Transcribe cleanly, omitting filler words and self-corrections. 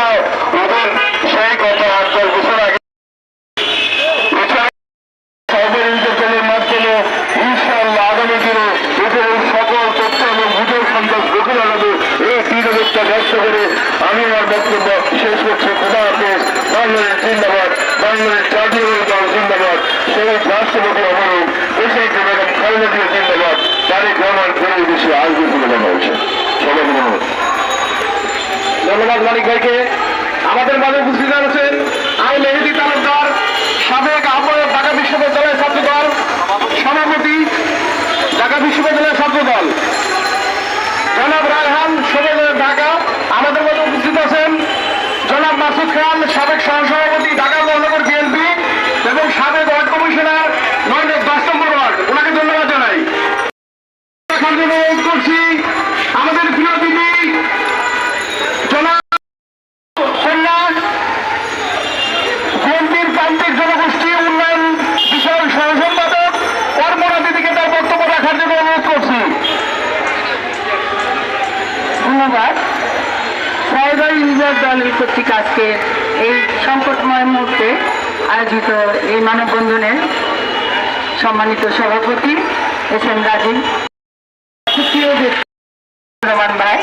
কথা ওদের সেই কথা 10 বছর আগে মাধ্যমে ইনশাআল্লাহ আগামী দিনে এদের সকল তথ্য এবং গুজব সন্ত্রাস রুখে দাঁড়াবে। এই দৃঢ়তা ব্যক্ত করে আমি আমার বক্তব্য শেষ করছি। খোদা হাফেজ। বাংলাদেশ জিন্দাবাদ, বাংলাদেশ জাতীয় দল জিন্দাবাদ, শহীদ রাষ্ট্রপতি অমরক দেশের ম্যাডাম খালেদা জিয়া জিন্দাবাদ, তারেক রহমান ফের দেশে আসবে বলে মনে হয়েছে। সবাই ধন্যবাদ মানিক ভাইকে। আমাদের মাঝে উপস্থিত আছেন আই মেহেদি তালুকদার, সাবেক আহ্বায়ক ঢাকা বিশ্ববিদ্যালয়ের ছাত্রদল, সভাপতি ঢাকা বিশ্ববিদ্যালয়ের ছাত্রদল, জনাব রায়হান সভাপতি ঢাকা। আমাদের মধ্যে উপস্থিত আছেন জনাব মাসুদ খান, সাবেক সহসভাপতি ঢাকা মহানগর বিএনপি এবং সাবেক ওয়ার্ড কমিশনার 10 নম্বর ওয়ার্ড। ওনাকে ধন্যবাদ জানাই। অনুরোধ করছি আমাদের প্রিয় দিদি জনাব কন্যা বিএনপির প্রান্তিক জনগোষ্ঠী উন্নয়ন বিষয়ক সহসম্পাদক কর্মরা দিদিকে তার বক্তব্য রাখার জন্য অনুরোধ করছি। ধন্যবাদ। রায়গঞ্জ বিজয় দলের কর্তৃক আজকে এই সংকটময় মুহূর্তে আয়োজিত এই মানববন্ধনের সম্মানিত সভাপতি এস এম রাজীব, রহমান ভাই,